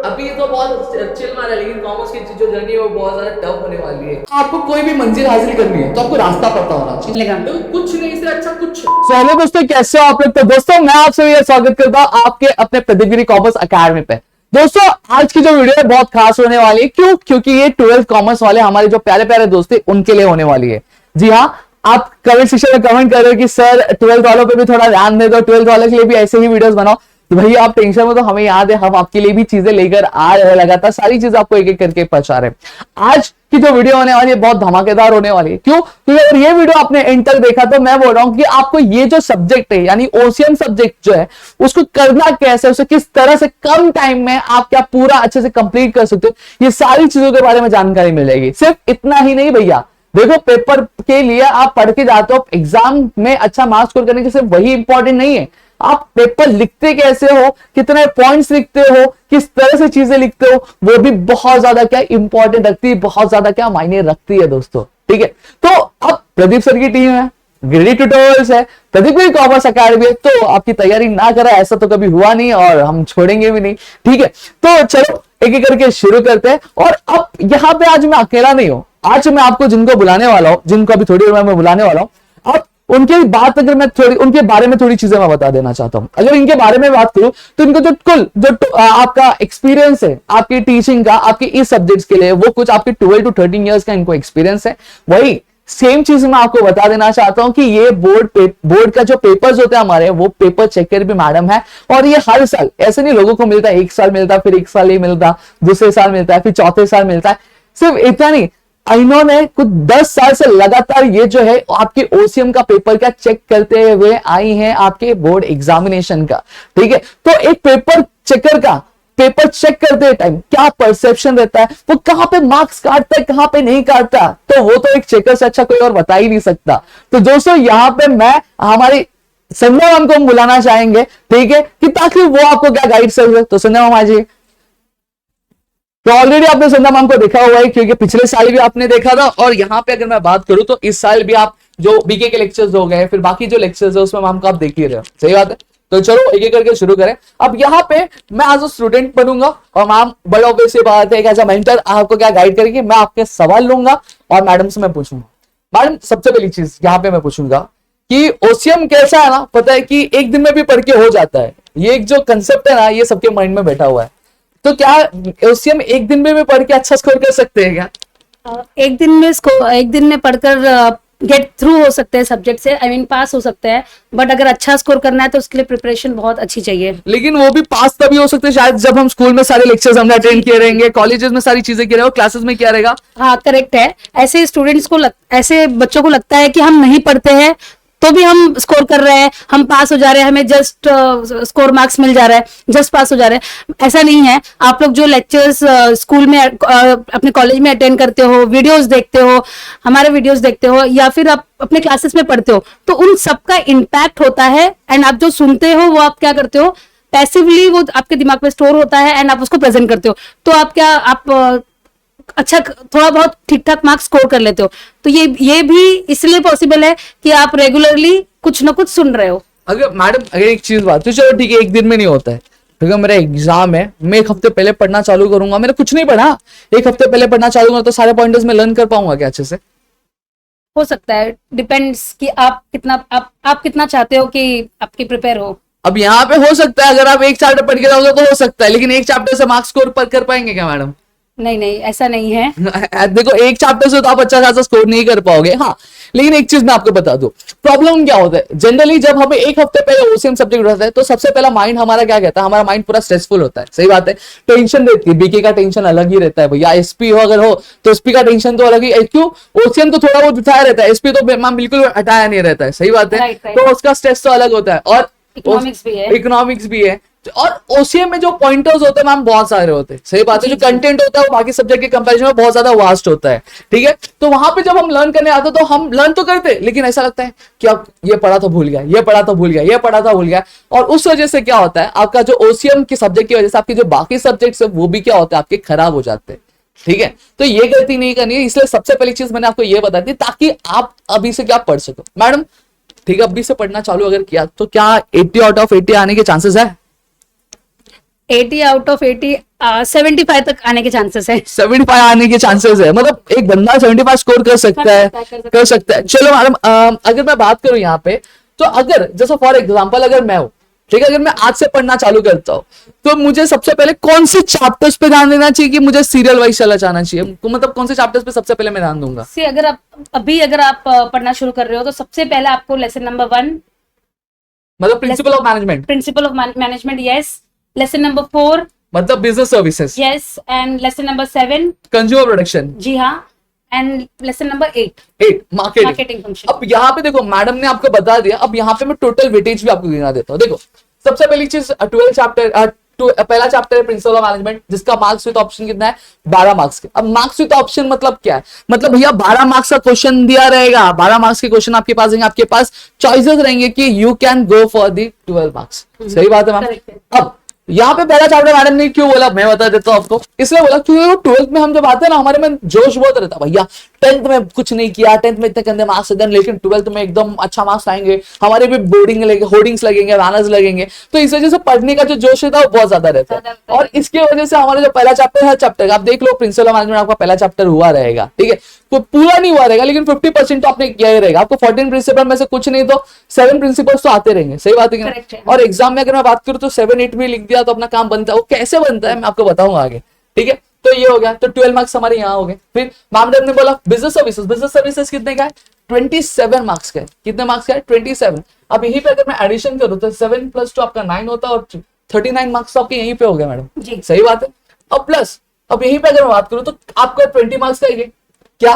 अभी तो बहुत चिल मारा है, लेकिन कॉमर्स की जो जर्नी है वो बहुत ज्यादा टफ होने वाली है। आपको कोई भी मंजिल हासिल करनी है तो आपको रास्ता पता होना चाहिए, तो कुछ नहीं से अच्छा कुछ। चलो दोस्तों, कैसे हो आप लोग? तो दोस्तों मैं आप सभी स्वागत करता हूँ आपके अपने प्रदीप गिरी कॉमर्स अकेडमी पे। दोस्तों आज की जो वीडियो है बहुत खास होने वाली है। क्यों? क्योंकि ये 12th कॉमर्स वाले हमारे जो प्यारे प्यारे दोस्त थे उनके लिए होने वाली है। जी हाँ, आप कमेंट सेक्शन में कमेंट कर रहे हो कि सर 12th वालों पे भी थोड़ा ध्यान दे दो, 12th वालों के लिए भी ऐसे ही वीडियोस बनाओ। तो भैया आप टेंशन में, तो हमें याद है, हम आपके लिए भी चीजें लेकर आ रहे हैं, लगातार सारी चीजें आपको एक एक करके पहुंचा रहे हैं। आज की जो वीडियो होने वाली है बहुत धमाकेदार होने वाली है। क्यों? क्योंकि अगर ये वीडियो आपने एंड तक देखा तो मैं बोल रहा हूं कि आपको ये जो सब्जेक्ट है यानी ओसीएम सब्जेक्ट जो है उसको करना कैसे, उसे किस तरह से कम टाइम में आप क्या पूरा अच्छे से कंप्लीट कर सकते हो, ये सारी चीजों के बारे में जानकारी मिलेगी। सिर्फ इतना ही नहीं भैया, देखो पेपर के लिए आप पढ़ के जाते हो, एग्जाम में अच्छा मार्क्स स्कोर करने के सिर्फ वही इंपॉर्टेंट नहीं है, आप पेपर लिखते कैसे हो, कितने पॉइंट्स लिखते हो, किस तरह से चीजें लिखते हो, वो भी बहुत ज्यादा क्या इंपॉर्टेंट रखती है, बहुत ज्यादा क्या मायने रखती है दोस्तों। ठीक है, तो अब प्रदीप सर की टीम है, गिरिडी ट्यूटोरियल्स है, प्रदीप गिरी कॉमर्स अकेडमी है, तो आपकी तैयारी ना करा ऐसा तो कभी हुआ नहीं और हम छोड़ेंगे भी नहीं। ठीक है, तो चलो एक एक करके शुरू करते हैं। और अब यहाँ पे आज मैं अकेला नहीं हूं, आज मैं आपको जिनको बुलाने वाला हूं, जिनको अभी थोड़ी देर में मैं बुलाने वाला हूं, अब उनके बात अगर मैं थोड़ी उनके बारे में थोड़ी चीजें मैं बता देना चाहता हूं। अगर इनके बारे में बात करूं तो इनको जो कुल जो आपका एक्सपीरियंस है आपकी टीचिंग का, आपके इस सब्जेक्ट्स के लिए, वो कुछ आपके 12 to 13 इयर्स का इनको एक्सपीरियंस है। वही सेम चीज मैं आपको बता देना चाहता हूं कि ये बोर्ड का जो पेपर्स होते हैं हमारे, वो पेपर चेकर भी मैडम है। और ये हर साल ऐसे नहीं लोगों को मिलता है, एक साल मिलता है, फिर एक साल नहीं मिलता, दूसरे साल मिलता है, फिर चौथे साल मिलता है। सिर्फ इतना नहीं, इन्होंने कुछ 10 साल से लगातार ये जो है आपके ओसीएम का पेपर का चेक करते हुए आई हैं आपके बोर्ड एग्जामिनेशन का। ठीक है, तो एक पेपर चेकर का पेपर चेक करते टाइम क्या परसेप्शन रहता है, वो कहां पे मार्क्स काटता है, कहां पे नहीं काटता, तो वो तो एक चेकर से अच्छा कोई और बता ही नहीं सकता। तो दोस्तों यहाँ पे मैं हमारी संध्या मैम को हम बुलाना चाहेंगे, ठीक है, कि ताकि वो आपको क्या गाइड कर। तो संध्या मैम आ जाइए। तो ऑलरेडी आपने संध्या मैम को देखा हुआ है क्योंकि पिछले साल भी आपने देखा था, और यहाँ पे अगर मैं बात करूं तो इस साल भी आप जो बीके के लेक्चर्स हो गए, फिर बाकी जो लेक्चर्स है उसमें मैम को आप देख ही रहे हो। सही बात है, तो चलो एक एक करके शुरू करें। अब यहाँ पे मैं एज अ स्टूडेंट बनूंगा और मैम बड़े ऑब्वियस सी बात है कि एज अ मेंटर आपको क्या गाइड करेंगे, मैं आपके सवाल लूंगा और मैडम से मैं पूछूंगा। मैडम सबसे पहली चीज यहाँ पे मैं पूछूंगा कि ओसीएम कैसा है ना, पता है कि एक दिन में भी पढ़ के हो जाता है, ये एक जो कंसेप्ट है ना ये सबके माइंड में बैठा हुआ है। तो क्या ओसीएम एक दिन में भी पढ़ के अच्छा स्कोर कर सकते हैं क्या? एक दिन में पढ़कर गेट थ्रू हो सकते हैं सब्जेक्ट से, आई मीन पास हो सकते हैं, बट अगर अच्छा स्कोर करना है तो उसके लिए प्रिपरेशन बहुत अच्छी चाहिए। लेकिन वो भी पास तभी हो सकते हैं शायद जब हम स्कूल में सारे लेक्चर्स हमने अटेंड किए रहेंगे, कॉलेजेस में सारी चीजें किए रहेंगे, क्लासेस में क्या रहेगा। हाँ करेक्ट है, ऐसे स्टूडेंट्स को ऐसे बच्चों को लगता है कि हम नहीं पढ़ते हैं तो भी हम स्कोर कर रहे हैं, हम पास हो जा रहे हैं, हमें जस्ट स्कोर मार्क्स मिल जा रहा है, जस्ट पास हो जा रहे हैं। ऐसा नहीं है, आप लोग जो लेक्चर्स स्कूल में अपने कॉलेज में अटेंड करते हो, वीडियोस देखते हो, हमारे वीडियोस देखते हो, या फिर आप अपने क्लासेस में पढ़ते हो, तो उन सबका इम्पैक्ट होता है। एंड आप जो सुनते हो वो आप क्या करते हो, पैसिवली वो आपके दिमाग में स्टोर होता है एंड आप उसको प्रेजेंट करते हो, तो आप अच्छा थोड़ा बहुत ठीक ठाक मार्क्स स्कोर कर लेते हो। तो ये भी इसलिए पॉसिबल है कि आप रेगुलरली कुछ ना कुछ सुन रहे हो। अगर मैडम अगर एक चीज बात, तो चलो ठीक है एक दिन में नहीं होता है, क्योंकि मेरा एग्जाम है, मैं एक हफ्ते पहले पढ़ना चालू करूंगा, मैंने कुछ नहीं पढ़ा, एक हफ्ते पहले पढ़ना चालू करूंगा तो सारे पॉइंटर्स में लर्न कर पाऊंगा क्या अच्छे से? हो सकता है, डिपेंड्स कि आप कितना चाहते हो कि आपकी प्रिपेयर हो। अब यहाँ पे हो सकता है अगर आप एक चैप्टर पढ़ के जाओगे तो हो सकता है, लेकिन एक चैप्टर से मार्क्स स्कोर कर पाएंगे क्या मैडम? नहीं ऐसा नहीं है। देखो एक चैप्टर से तो आप अच्छा खासा स्कोर नहीं कर पाओगे। हाँ, लेकिन एक चीज मैं आपको बता दूं, प्रॉब्लम क्या होता है जनरली जब हमें एक हफ्ते पहले ओसीएम सब्जेक्ट रहता है तो सबसे पहला माइंड हमारा क्या कहता है, हमारा माइंड पूरा स्ट्रेसफुल होता है। सही बात है, टेंशन रहती है, बीके का टेंशन अलग ही रहता है भैया, एसपी हो अगर हो तो एसपी का टेंशन तो अलग ही। क्यों? ओसीएम तो थोड़ा बहुत उठाया रहता है, एसपी तो मैम बिल्कुल हटाया नहीं रहता है। सही बात है, तो उसका स्ट्रेस तो अलग होता है, और इकोनॉमिक्स भी है। और ओसीएम में जो पॉइंटर्स होते हैं मैम बहुत सारे होते हैं। सही बात है, जो कंटेंट होता है वो बाकी सब्जेक्ट के कंपैरिजन में बहुत ज्यादा वास्ट होता है। ठीक है, तो वहां पे जब हम लर्न करने आते तो हम लर्न तो करते, लेकिन ऐसा लगता है कि अब ये पढ़ा तो भूल गया, ये पढ़ा तो भूल गया, ये पढ़ा तो भूल गया। और उस वजह से क्या होता है, आपका जो ओसीएम के सब्जेक्ट की वजह से आपके जो बाकी सब्जेक्ट्स है वो भी क्या होता है, आपके खराब हो जाते हैं। ठीक है, तो ये गलती नहीं करनी है, इसलिए सबसे पहली चीज मैंने आपको ये बता दी ताकि आप अभी से क्या पढ़ सको। मैडम ठीक है, अभी से पढ़ना चालू अगर किया तो क्या 80 आउट ऑफ 80 आने के चांसेस है? 80 आउट ऑफ 80 75 तक आने के चांसेस है। 75 आने के चांसेस है, मतलब एक बंदा 75 स्कोर कर सकता है, कर सकता है। चलो मैडम, अगर मैं बात करूं यहाँ पे, तो अगर जैसे फॉर एग्जांपल अगर मैं हूं, ठीक है, अगर मैं आज से पढ़ना चालू करता हूँ, तो मुझे सबसे पहले कौन से चैप्टर्स पे ध्यान देना चाहिए कि मुझे सीरियल वाइज चला जाना चाहिए, तो मतलब कौन से चैप्टर्स पे सबसे पहले मैं ध्यान दूंगा? सी अगर आप पढ़ना शुरू कर रहे हो तो सबसे पहले आपको लेसन नंबर 1, मतलब principle of management, principle of management, yes. Lesson number 4, मतलब business services, yes. And lesson number 7, consumer production, जी हाँ। And lesson number 8, marketing function. अब यहाँ पे देखो, मैडम ने आपको बता दिया, अब यहाँ पे मैं टोटल वेटेज भी आपको गिना देता हूँ। देखो, सबसे पहली चीज 12 चैप्टर, पहला चैप्टर है प्रिंसिपल ऑफ मैनेजमेंट, जिसका मार्क्स विद ऑप्शन कितना है? 12 मार्क्स के। अब मार्क्स विद ऑप्शन मतलब क्या है? मतलब भैया 12 मार्क्स का क्वेश्चन दिया रहेगा, 12 मार्क्स के क्वेश्चन आपके पास रहेंगे, आपके पास चॉइसेस रहेंगे कि you can go for the 12 marks. सही बात है मैम। अब यहाँ पे पहला चैप्टर मैडम ने क्यों बोला, मैं बता देता हूँ आपको। इसलिए बोला क्योंकि 12th में हम जब आते हैं ना, हमारे में जोश बहुत रहता है। भैया 10th में कुछ नहीं किया, 10th में इतने गंदे मार्क्स दें, लेकिन 12th में एकदम अच्छा मार्क्स आएंगे, हमारे भी बोर्डिंग होर्डिंग्स लगेंगे, बैनर्स लगेंगे, तो इस वजह से पढ़ने का जो जोश रहता है वो बहुत ज्यादा रहता है। और इसकी वजह से हमारा जो पहला चैप्टर है, चैप्टर आप देख लो, प्रिंसिपल मैनेजमेंट आपका पहला चैप्टर हुआ रहेगा, ठीक है, तो पूरा नहीं हुआ रहेगा, लेकिन 50% तो आपने किया ही रहेगा। आपको 14 प्रिंसिपल में से कुछ नहीं तो 7 प्रिंसिपल्स तो आते रहेंगे। सही बात है क्या? और एग्जाम में अगर मैं बात करूं तो 7 8 में लिख दिया तो अपना काम बनता है। वो कैसे बनता है मैं आपको बताऊंगा आगे, ठीक है। तो ये हो गया, तो 12 मार्क्स हमारे यहाँ हो गए। फिर मैम ने बोला बिजनेस सर्विसेज, बिजनेस सर्विसेज कितने का है? 27 मार्क्स का है। कितने मार्क्स का है? 27। अब यहीं पे अगर मैं एडिशन करूं तो 7 + 2 आपका 9 होता है, और 39 मार्क्स तो आपके यहीं पे हो गया मैडम। सही बात है। अब प्लस अब यहीं पे अगर मैं बात करूं तो आपका 20 मार्क्स का है क्या?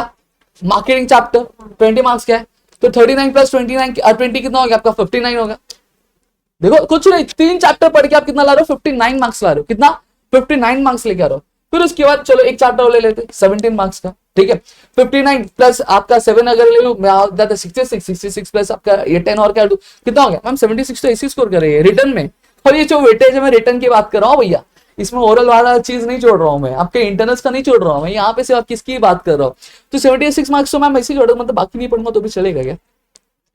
मार्केटिंग चैप्टर 20 मार्क्स का है, तो 39 + 29 20 कितना हो गया आपका? 59 होगा। देखो कुछ नहीं, 3 चैप्टर पढ़ के आप कितना ला रहे हो? 59 मार्क्स ला रहे हो। कितना? 59 मार्क्स लेके आ रहे हो। फिर उसके बाद चलो एक चैप्टर और ले लेते, 17 मार्क्स का, ठीक है। 59 प्लस आपका 7 अगर ले लू, मैं आ जाता 66 प्लस आपका ये 10 और क्या दूं, कितना हो गया मैम? 76 तो ऐसी स्कोर कर रही है रिटर्न में। और ये जो वेटेज है, मैं रिटर्न की बात कर रहा हूँ भैया, इसमें ओरल वाला चीज नहीं छोड़ रहा हूँ मैं, आपके इंटरनल्स का नहीं छोड़ रहा हूँ मैं, यहाँ पे सिर्फ आप किसकी बात कर रहा हूँ। तो 76 मार्क्स तो मैम ऐसे छोड़, मतलब बाकी नहीं पढ़ूंगा तो भी चलेगा क्या?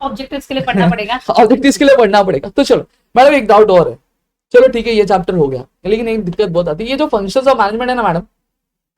ऑब्जेक्टिव्स के लिए पढ़ना पड़ेगा। ऑब्जेक्टिव्स के लिए पढ़ना पड़ेगा। तो चलो मैडम एक डाउट और है, चलो ठीक है ये चैप्टर हो गया, लेकिन एक दिक्कत बहुत आती है, ये जो फंक्शंस ऑफ मैनेजमेंट है ना मैडम,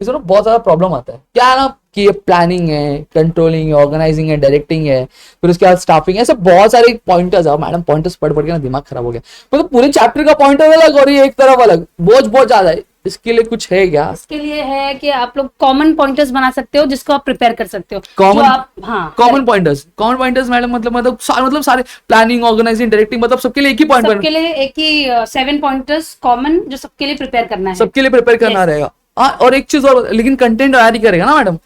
इसमें बहुत ज्यादा प्रॉब्लम आता है। क्या है ना कि ये प्लानिंग है, कंट्रोलिंग है, ऑर्गेनाइजिंग है, डायरेक्टिंग है, फिर उसके बाद स्टाफिंग है, ऐसे बहुत सारे पॉइंटर्स है मैडम। पॉइंटर्स पढ़ के ना दिमाग खराब हो गया, मतलब पूरे चैप्टर का पॉइंटर अलग और ये एक तरफ अलग, बोझ बहुत ज्यादा है। इसके लिए कुछ है क्या? इसके लिए है कि आप लोग कॉमन पॉइंटर्स बना सकते हो जिसको आप प्रिपेयर कर सकते हो। कॉमन, आप हाँ कॉमन पॉइंटर्स मैडम, मतलब सारे प्लानिंग, ऑर्गेनाइजिंग, डायरेक्टिंग, मतलब सबके लिए एक ही पॉइंट, सबके लिए एक ही 7 पॉइंटर्स कॉमन जो सबके लिए प्रिपेयर करना है, सबके लिए प्रिपेयर करना रहेगा। हाँ, और एक चीज और, लेकिन कंटेंट तैयारी करेगा ना मैडम,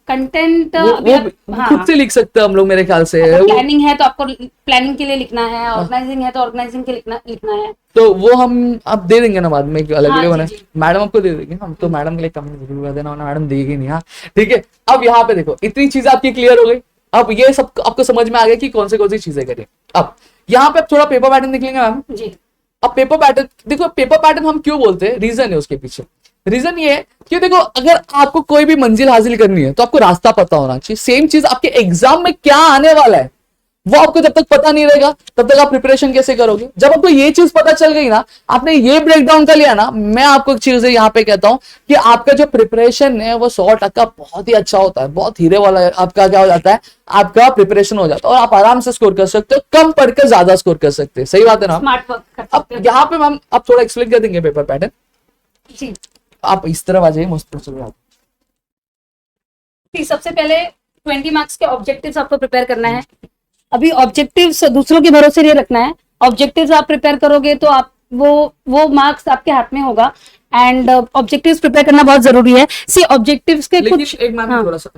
कंटेंट वो खुद से लिख सकते हैं हम लोग मेरे ख्याल से। प्लानिंग है तो आपको प्लानिंग के लिए लिखना है, ऑर्गेनाइजिंग है तो ऑर्गेनाइजिंग के लिए लिखना है। तो वो हम अब दे देंगे ना बाद में, अलग हाँ, वीडियो बना, मैडम आपको दे देंगे। हम तो मैडम के लिए कमेंट जरूर कर देना, मैडम देगी नहीं। हाँ ठीक है। अब यहाँ पे देखो इतनी चीजें आपकी क्लियर हो गई, अब ये सब आपको समझ में आ गया कि कौन सी चीजें करें। अब यहाँ पे थोड़ा पेपर पैटर्न निकलेंगे मैम जी। अब पेपर पैटर्न देखो, पेपर पैटर्न हम क्यों बोलते हैं, रीजन है उसके पीछे। रीजन ये है कि देखो अगर आपको कोई भी मंजिल हासिल करनी है तो आपको रास्ता पता होना चाहिए। सेम चीज आपके एग्जाम में क्या आने वाला है वो आपको जब तक पता नहीं रहेगा तब तक आप प्रिपरेशन कैसे करोगे। जब आपको ये चीज पता चल गई ना, आपने ये ब्रेक डाउन कर लिया ना, मैं आपको एक चीज यहाँ पे कहता हूं कि आपका जो प्रिपरेशन है वो 100% बहुत ही अच्छा होता है, बहुत हीरे वाला आपका क्या हो जाता है, आपका प्रिपरेशन हो जाता है और आप आराम से स्कोर कर सकते हो, कम पढ़कर ज्यादा स्कोर कर सकते हैं। सही बात है ना। अब यहाँ पे मैम आप थोड़ा एक्सप्लेन कर देंगे पेपर पैटर्न जी। आप इस तरफ आ जाइए, मस्त सबसे पहले 20 मार्क्स के ऑब्जेक्टिव्स आपको प्रिपेयर करना है। अभी ऑब्जेक्टिव्स दूसरों के भरोसे नहीं रखना है, ऑब्जेक्टिव्स आप प्रिपेयर करोगे तो आप वो मार्क्स आपके हाथ में होगा। एंड ऑब्जेक्टिव्स प्रिपेयर करना बहुत जरूरी है। सी ऑब्जेक्टिव्स के कुछ एक मैम थोड़ा सा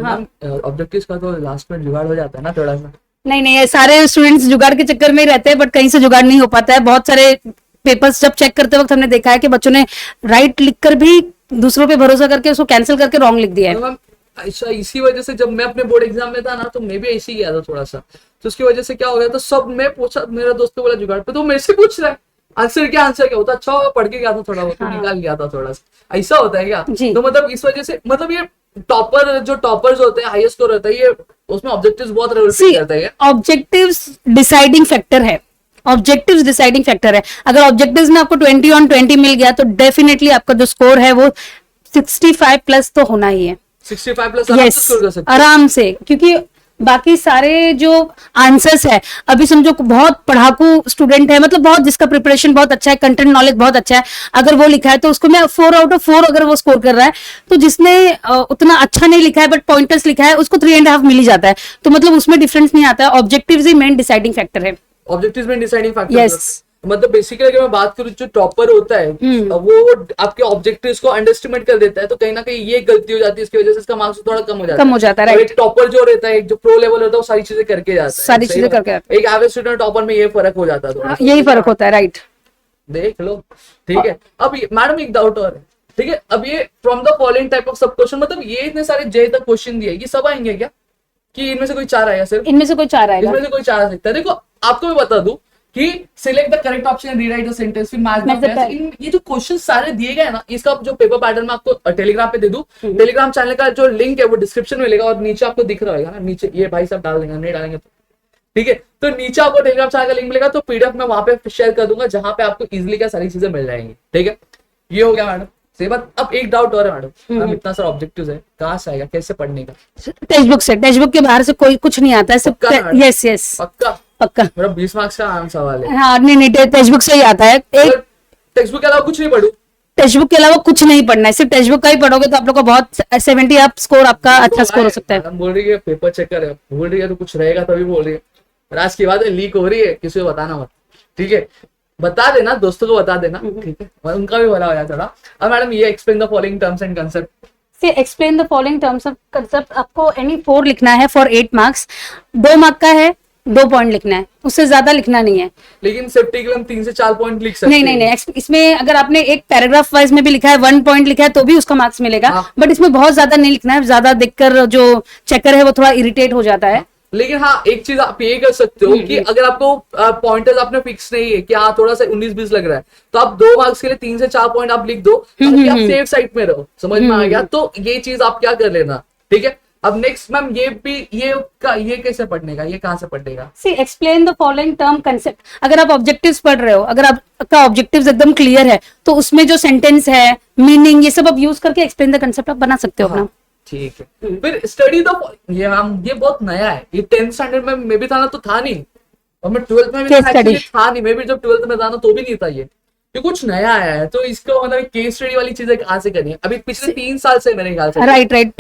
ऑब्जेक्टिव्स का तो लास्ट में जुगाड़ हो जाता है ना थोड़ा सा। नहीं, सारे स्टूडेंट्स जुगाड़ के चक्कर में ही रहते हैं, बट कहीं से जुगाड़ नहीं हो पाता है। बहुत सारे पेपर्स जब चेक करते वक्त हमने देखा है कि बच्चों ने राइट लिखकर भी दूसरों पे भरोसा करके उसको कैंसिल करके रॉन्ग लिख दिया है। अच्छा, इसी वजह से जब मैं अपने बोर्ड एग्जाम में था ना तो मैं भी ऐसे ही गया था थोड़ा सा, तो उसकी वजह से क्या हो गया, तो सब मैं पूछा, मेरा दोस्त बोला जुगाड़ पे, तो मेरे से पूछ रहा है आंसर क्या होता। अच्छा पढ़ के गया था थोड़ा बहुत, निकाल गया था थोड़ा सा, ऐसा होता है क्या। तो मतलब इस वजह से मतलब ये टॉपर्स होते हैं, हाईएस्ट स्कोर होता है, ये उसमें ऑब्जेक्टिव्स बहुत रोल प्ले करता है। ऑब्जेक्टिव्स डिसाइडिंग फैक्टर है, ऑब्जेक्टिव्स डिसाइडिंग फैक्टर है। अगर ऑब्जेक्टिव्स में आपको 20 on 20 मिल गया तो डेफिनेटली आपका जो स्कोर है वो 65 प्लस तो होना ही है। 65 प्लस आराम से स्कोर कर सकते हो। आराम से, क्योंकि बाकी सारे जो आंसर्स है, अभी समझो बहुत पढ़ाकू स्टूडेंट है, मतलब बहुत जिसका प्रिपरेशन बहुत अच्छा है, कंटेंट नॉलेज बहुत अच्छा है, अगर वो लिखा है तो उसको मैं 4 out of 4 अगर वो स्कोर कर रहा है, तो जिसने उतना अच्छा नहीं लिखा है बट पॉइंटर्स लिखा है उसको 3.5 मिल ही जाता है। तो मतलब उसमें डिफरेंस नहीं आता है, ऑब्जेक्टिव्स ही मेन डिसाइडिंग फैक्टर है। ऑब्जेक्टिव्स में डिसाइडिंग फैक्टर Yes. मतलब बेसिकली अगर मैं बात करूं, जो टॉपर होता है वो आपके ऑब्जेक्टिव्स को अंडरस्टिमेट कर देता है, तो कहीं ना कहीं ये गलती हो जाती है, इसकी वजह से इसका मार्क्स थोड़ा कम हो जाता है। right. एक टॉपर जो रहता है, एक जो प्रो लेवल होता है, वो सारी चीजें करके जाता है, सारी चीजें करके आता एक एवरेज स्टूडेंट टॉपर में ये फर्क हो जाता है थोड़ा सा। यही फर्क होता है, राइट। देख लो, ठीक है। अब मैडम एक डाउट और है, ठीक है। अब ये from the following type of सब क्वेश्चन, मतलब ये इतने सारे जे तक क्वेश्चन दिए, ये सब आएंगे क्या, कि इनमें से कोई 4 आएगा सिर्फ? इनमें से कोई 4 आएगा, इसमें से कोई 4 आ सकता है। देखो आपको मैं बता दूं कि select the correct option and rewrite the sentence, फिर मैच द पेयर्स। इन ये जो क्वेश्चन सारे दिए गए ना, इसका जो पेपर पैटर्न मैं आपको टेलीग्राम पे दे दूं, टेलीग्राम चैनल का जो लिंक है वो डिस्क्रिप्शन में मिलेगा, और नीचे आपको दिख रहा होगा ना, नीचे ये भाई सब डाल देंगे, नहीं डालेंगे तो ठीक है। तो नीचे आपको टेलीग्राम चैनल का लिंक मिलेगा, तो पीडीएफ में वहां पे शेयर कर दूंगा, जहां पे आपको इजिली क्या सारी चीजें मिल जाएंगी, ठीक है। ये हो गया मैडम, सही बात। अब एक डाउट और है मैडम, इतना सारा ऑब्जेक्टिव्स है, कहाँ से आएगा, कैसे पढ़ने का? टेक्स्ट बुक से, टेक्स्ट बुक के बाहर से कोई कुछ नहीं आता है, सिर्फ यस यस पक्का पक्का। मेरा 20 मार्क्स का आम सवाल है। हाँ, नहीं टेक्स्ट बुक से ही आता है। एक टेक्स्ट बुक के अलावा कुछ नहीं पढ़ू? टेक्स्ट बुक के अलावा कुछ नहीं पढ़ना है, सिर्फ टेक्स्ट बुक का ही पढ़ोगे तो आप लोग का बहुत 70 आप स्कोर, आपका अच्छा स्कोर हो सकता है। मैडम बोल रही है पेपर चेक कर, बोल रही है तो कुछ रहेगा तभी बोल रही है। राज की बात है, लीक हो रही है, किसी को बताना मत, ठीक है। बता देना, दोस्तों को बता देना, ठीक है, उनका भी भला हो जाता था। अब मैडम ये explain the following terms and concept. से explain the following terms of concept, आपको एनी 4 लिखना है फॉर 8 मार्क्स। 2 मार्क का है, 2 पॉइंट लिखना है, उससे ज्यादा लिखना नहीं है। लेकिन सेफ्टी के लिए हम 3 से 4 पॉइंट लिख सकते हैं। नहीं, इसमें अगर आपने एक पैराग्राफ वाइज में भी लिखा है, 1 पॉइंट लिखा है तो भी उसका मार्क्स मिलेगा, बट इसमें बहुत ज्यादा नहीं लिखना है, ज्यादा देखकर जो चेकर है वो थोड़ा इरिटेट हो जाता है। लेकिन हाँ, एक चीज आप ये कर सकते हो कि अगर आपको पॉइंटर्स आपने फिक्स नहीं है कि हाँ थोड़ा सा 19-20 लग रहा है, तो आप 2 मार्क्स के लिए 3 से 4 पॉइंट आप लिख दो, ताकि आप सेफ साइड में रहो। समझ में आ गया? तो ये चीज आप क्या कर लेना, ठीक है। अब नेक्स्ट मैम, ये कैसे पढ़ने का, ये कहाँ से पढ़ेगा? C explain the following term concept. अगर आप ऑब्जेक्टिव्स पढ़ रहे हो, अगर आपका ऑब्जेक्टिव्स एकदम क्लियर है, तो उसमें जो सेंटेंस है, मीनिंग, ये सब आप यूज करके एक्सप्लेन द कंसेप्ट आप बना सकते हो अपना। ठीक है। फिर स्टडी द, ये मैम ये बहुत नया है, ये 10th स्टैंडर्ड में मे भी था ना, तो था नहीं, और मैं 12th में भी था नहीं, मे भी जब 12th में था ना तो भी नहीं था। ये कुछ नया आया है, तो इसको मतलब केस स्टडी वाली चीजें कहाँ से करनी है? अभी पिछले 3 साल से मेरे ख्याल से राइट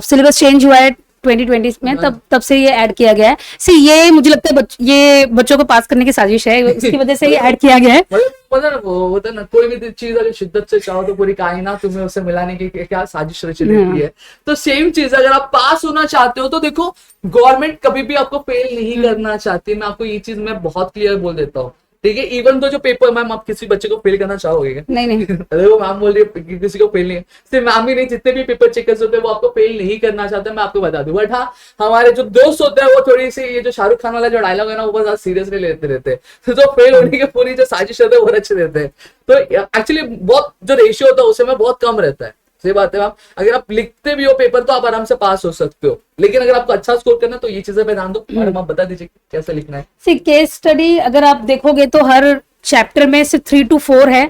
सिलेबस चेंज हुआ है 2020 में, तब से ये ऐड किया गया है। सी ये मुझे लगता है ये बच्चों को पास करने की साजिश है, इसकी वजह से ये ऐड किया गया है। मतलब वो होता है ना, कोई भी चीज अगर शिद्दत से चाहो तो पूरी कायनात तुम्हें उससे मिलाने की क्या साजिश रची रहती है। तो सेम चीज, अगर आप पास होना चाहते हो तो देखो, गवर्नमेंट कभी भी आपको फेल नहीं करना चाहती। मैं आपको ये चीज मैं बहुत क्लियर बोल देता हूँ, ठीक है। इवन तो जो पेपर, मैम आप किसी बच्चे को फेल करना चाहोगे क्या? नहीं अरे वो मैम बोल रही है किसी को फेल नहीं, सिर्फ मैम ही नहीं, जितने भी पेपर चेकर्स होते हैं वो आपको फेल नहीं करना चाहते, मैं आपको बता दूं। बट हाँ, हमारे जो दोस्त होते हैं वो थोड़ी सी, ये जो शाहरुख खान वाला जो डायलॉग है ना, वो बहुत सीरियसली लेते रहते हैं, तो जो फेल होने की पूरी जो साजिश रहती है वो अच्छे रहते हैं। तो एक्चुअली बहुत जो रेशियो होता है उससे में बहुत कम रहता है। सही बात है मैम, अगर आप लिखते भी हो पेपर तो आप आराम से पास हो सकते हो, लेकिन अगर आपको अच्छा स्कोर करना है तो ये चीजें पे ध्यान दो। मैडम आप बता दीजिए कैसे लिखना है। सी केस स्टडी अगर आप देखोगे तो हर चैप्टर में सिर्फ 3 to 4 है,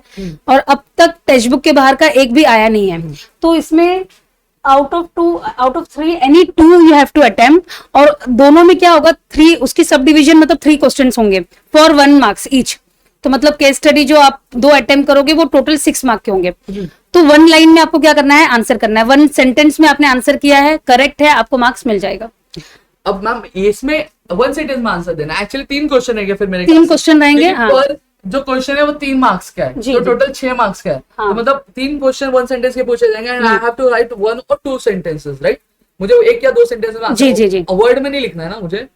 और अब तक टेक्स्ट बुक के बाहर का एक भी आया नहीं है। तो इसमें out of 3 any 2 you have to attempt, और दोनों में क्या होगा, 3 उसकी सब डिविजन, मतलब 3 क्वेश्चंस होंगे फॉर 1 मार्क्स ईच। तो मतलब केस स्टडी जो आप 2 अटेम्प्ट करोगे वो टोटल 6 मार्क के होंगे। तो 1 लाइन में आपको क्या करना है, आंसर करना है। 1 सेंटेंस में आपने आंसर किया है, करेक्ट है, आपको मार्क्स मिल जाएगा। अब मैम इसमें 1 सेंटेंस में आंसर देना, एक्चुअली 3 क्वेश्चन रहेंगे, फिर मेरे 3 क्वेश्चन रहेंगे। हाँ, पर जो क्वेश्चन है वो 3 मार्क्स का है, तो टोटल 6 मार्क्स का है। हाँ। तो मतलब 3 क्वेश्चन 1 सेंटेंस के पूछे जाएंगे, and I have to write 1 or 2 sentences, right? मुझे 1 या 2 सेंटेंस में जी वर्ड में नहीं लिखना है ना मुझे?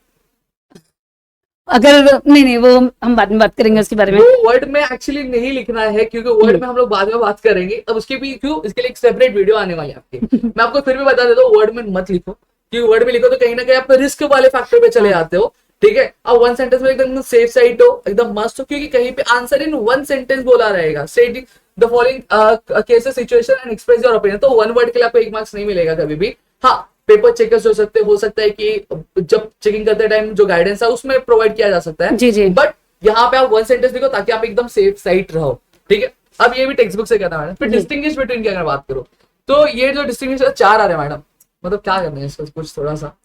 अगर नहीं वो हम बाद में बात करेंगे उसके बारे में। वो वर्ड में एक्चुअली नहीं लिखना है, क्योंकि वर्ड में हम लोग बाद में बात करेंगे। अब उसके भी क्यों, इसके लिए एक सेपरेट वीडियो आने वाली है आपकी। मैं आपको फिर भी बता देता हूँ, वर्ड में मत लिखो, क्योंकि वर्ड में लिखो तो कहीं ना कहीं आप रिस्क वाले फैक्टर पे चले जाते हो, ठीक है। अब 1 सेंटेंस में एकदम सेफ साइड हो, एकदम मस्त हो, क्योंकि कहीं पे आंसर इन 1 सेंटेंस बोला रहेगा। State the following cases, situation and express your opinion. तो 1 वर्ड के लिए आपको 1 मार्क्स नहीं मिलेगा कभी भी। हाँ, पेपर चेकर्स हो सकता है कि जब चेकिंग करते टाइम जो गाइडेंस है उसमें प्रोवाइड किया जा सकता है, जी। बट यहाँ पे आप वन सेंटेंस लिखो ताकि आप एकदम सेफ साइट रहो, ठीक है। अब ये भी टेक्स्ट बुक से करना है मैडम। फिर डिस्टिंग्विश बिटवीन की अगर बात करो तो ये जो डिस्टिंग्विश 4 आ रहे हैं मैडम, मतलब क्या करना है इसको कुछ थोड़ा सा